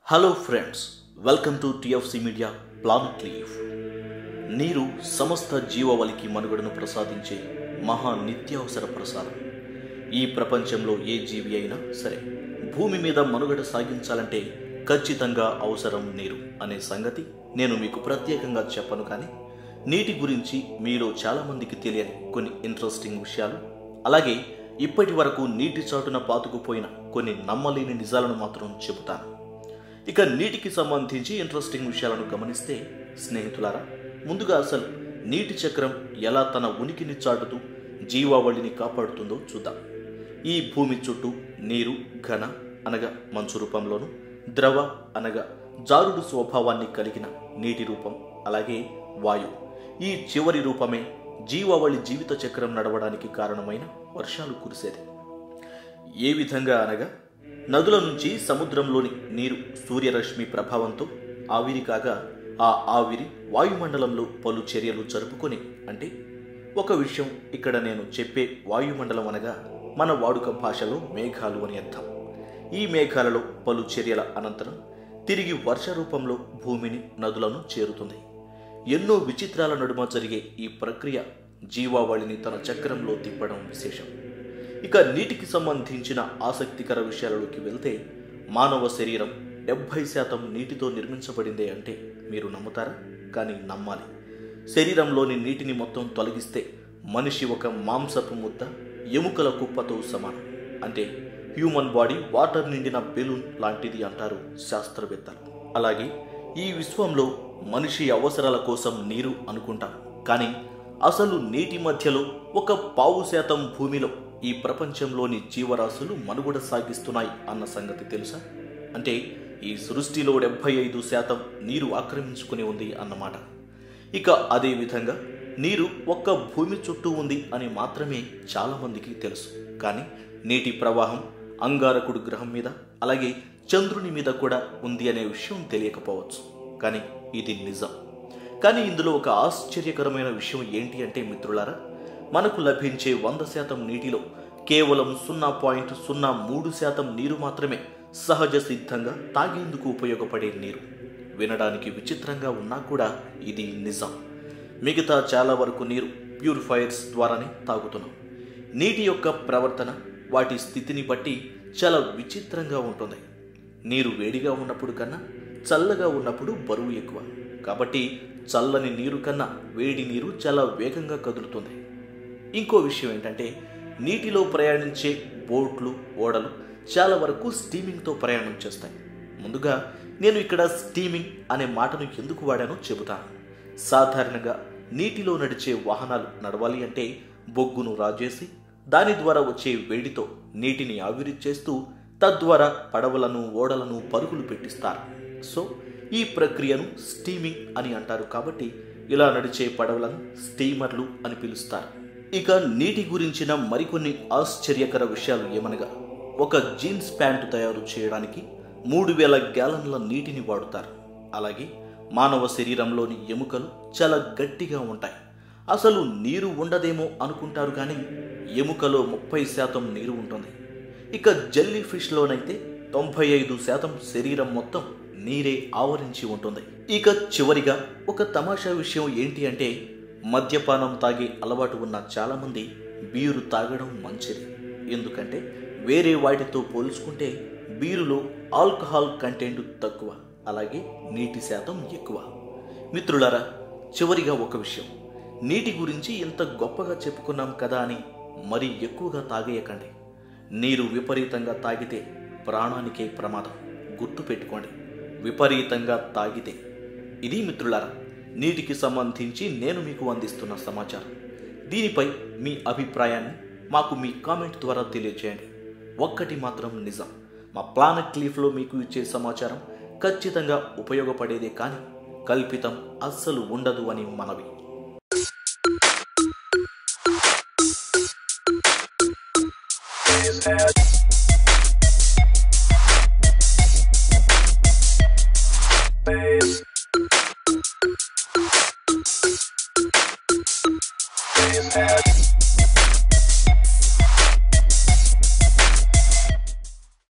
Hello friends, welcome to TFC media planet leaf. నీరు సమస్త జీవవలికి మనుగడను ప్రసాదించే మహా నిత్యావసర ప్రసారం. ఈ ప్రపంచంలో ఏ జీవి అయినా సరే భూమి మీద మనుగడ సాగించాలంటే ఖచ్చితంగా అవసరం నీరు అనే సంగతి నేను మీకు ప్రత్యేకంగా చెప్పను. కానీ నీటి గురించి మీలో చాలామందికి తెలియని కొన్ని ఇంట్రెస్టింగ్ విషయాలు, అలాగే ఇప్పటి వరకు నీటి చాటున పాతుకుపోయిన కొన్ని నమ్మలేని నిజాలను మాత్రం చెబుతాను. ఇక నీటికి సంబంధించి ఇంట్రెస్టింగ్ విషయాలను గమనిస్తే స్నేహితులారా, ముందుగా అసలు నీటి చక్రం ఎలా తన ఉనికిని చాటుతూ జీవావళిని కాపాడుతుందో చూద్దాం. ఈ భూమి చుట్టూ నీరు ఘన అనగా మంచు రూపంలోను, ద్రవ అనగా జారుడు స్వభావాన్ని కలిగిన నీటి రూపం, అలాగే వాయు, ఈ చివరి రూపమే జీవావళి జీవిత చక్రం నడవడానికి కారణమైన వర్షాలు కురిసేది. ఏ విధంగా అనగా నదుల నుంచి సముద్రంలోని నీరు సూర్యరశ్మి ప్రభావంతో ఆవిరి కాగా, ఆ ఆవిరి వాయుమండలంలో పలు చర్యలు జరుపుకొని, అంటే ఒక విషయం ఇక్కడ నేను చెప్పే వాయుమండలం అనగా మన వాడుక భాషలో మేఘాలు అని అర్థం. ఈ మేఘాలలో పలు చర్యల అనంతరం తిరిగి వర్ష రూపంలో భూమిని, నదులను చేరుతుంది. ఎన్నో విచిత్రాల నడుమ జరిగే ఈ ప్రక్రియ జీవావళిని తన చక్రంలో తిప్పడం విశేషం. ఇక నీటికి సంబంధించిన ఆసక్తికర విషయాలలోకి వెళ్తే, మానవ శరీరం 70% నీటితో నిర్మించబడిందే అంటే మీరు నమ్ముతారా? కానీ నమ్మాలి. శరీరంలోని నీటిని మొత్తం తొలగిస్తే మనిషి ఒక మాంసపు ముద్ద, ఎముకల కుప్పతో సమానం. అంటే హ్యూమన్ బాడీ వాటర్ నిండిన బెలూన్ లాంటిది అంటారు శాస్త్రవేత్తలు. అలాగే ఈ విశ్వంలో మనిషి అవసరాల కోసం నీరు అనుకుంటాం, కానీ అసలు నీటి మధ్యలో 0.5% భూమిలో ఈ ప్రపంచంలోని జీవరాశులు మనుగడ సాగిస్తున్నాయి అన్న సంగతి తెలుసా? అంటే ఈ సృష్టిలో 75% నీరు ఆక్రమించుకుని ఉంది అన్నమాట. ఇక అదే విధంగా నీరు ఒక్క భూమి చుట్టూ ఉంది అని మాత్రమే చాలామందికి తెలుసు. కానీ నీటి ప్రవాహం అంగారకుడు గ్రహం మీద, అలాగే చంద్రుని మీద కూడా ఉంది అనే విషయం తెలియకపోవచ్చు. కానీ ఇది నిజం. కానీ ఇందులో ఒక ఆశ్చర్యకరమైన విషయం ఏంటి అంటే మిత్రులారా, మనకు లభించే 100% నీటిలో కేవలం 0.03% నీరు మాత్రమే సహజ సిద్ధంగా తాగేందుకు ఉపయోగపడే నీరు. వినడానికి విచిత్రంగా ఉన్నా కూడా ఇది నిజం. మిగతా చాలా వరకు నీరు ప్యూరిఫైయర్స్ ద్వారానే తాగుతున్నాం. నీటి యొక్క ప్రవర్తన, వాటి స్థితిని బట్టి చాలా విచిత్రంగా ఉంటుంది. నీరు వేడిగా ఉన్నప్పుడు కన్నా చల్లగా ఉన్నప్పుడు బరువు ఎక్కువ. కాబట్టి చల్లని నీరు కన్నా వేడి నీరు చాలా వేగంగా కదులుతుంది. ఇంకో విషయం ఏంటంటే, నీటిలో ప్రయాణించే బోట్లు, ఓడలు చాలా వరకు స్టీమింగ్తో ప్రయాణం చేస్తాయి. ముందుగా నేను ఇక్కడ స్టీమింగ్ అనే మాటను ఎందుకు వాడానో చెబుతాను. సాధారణంగా నీటిలో నడిచే వాహనాలు నడవాలి అంటే బొగ్గును రాజేసి దాని ద్వారా వచ్చే వేడితో నీటిని ఆవిరి చేస్తూ తద్వారా పడవలను, ఓడలను పరుగులు పెట్టిస్తారు. సో ఈ ప్రక్రియను స్టీమింగ్ అని అంటారు. కాబట్టి ఇలా నడిచే పడవలను స్టీమర్లు అని పిలుస్తారు. ఇక నీటి గురించిన మరికొన్ని ఆశ్చర్యకర విషయాలు ఏమనగా, ఒక జీన్స్ ప్యాంటు తయారు చేయడానికి 3000 గ్యాలన్ల నీటిని వాడుతారు. అలాగే మానవ శరీరంలోని ఎముకలు చాలా గట్టిగా ఉంటాయి. అసలు నీరు ఉండదేమో అనుకుంటారు, కానీ ఎముకలో 30% నీరు ఉంటుంది. ఇక జెల్లీ ఫిష్లోనైతే 95% శరీరం మొత్తం నీరే ఆవరించి ఉంటుంది. ఇక చివరిగా ఒక తమాషా విషయం ఏంటి అంటే, మద్యపానం తాగే అలవాటు ఉన్న చాలామంది బీరు తాగడం మంచిది. ఎందుకంటే వేరే వాటితో పోల్చుకుంటే బీరులో ఆల్కహాల్ కంటెంట్ తక్కువ, అలాగే నీటి శాతం ఎక్కువ. మిత్రులారా, చివరిగా ఒక విషయం, నీటి గురించి ఇంత గొప్పగా చెప్పుకున్నాం కదా అని మరీ ఎక్కువగా తాగేయకండి. నీరు విపరీతంగా తాగితే ప్రాణానికే ప్రమాదం. గుర్తుపెట్టుకోండి, విపరీతంగా తాగితే. ఇది మిత్రులారా నీటికి సంబంధించి నేను మీకు అందిస్తున్న సమాచారం. దీనిపై మీ అభిప్రాయాన్ని మాకు మీ కామెంట్ ద్వారా తెలియజేయండి. ఒక్కటి మాత్రం నిజం, మా ప్లానెట్ లీఫ్లో మీకు ఇచ్చే సమాచారం ఖచ్చితంగా ఉపయోగపడేదే, కానీ కల్పితం అస్సలు ఉండదు అని మనవి. Base.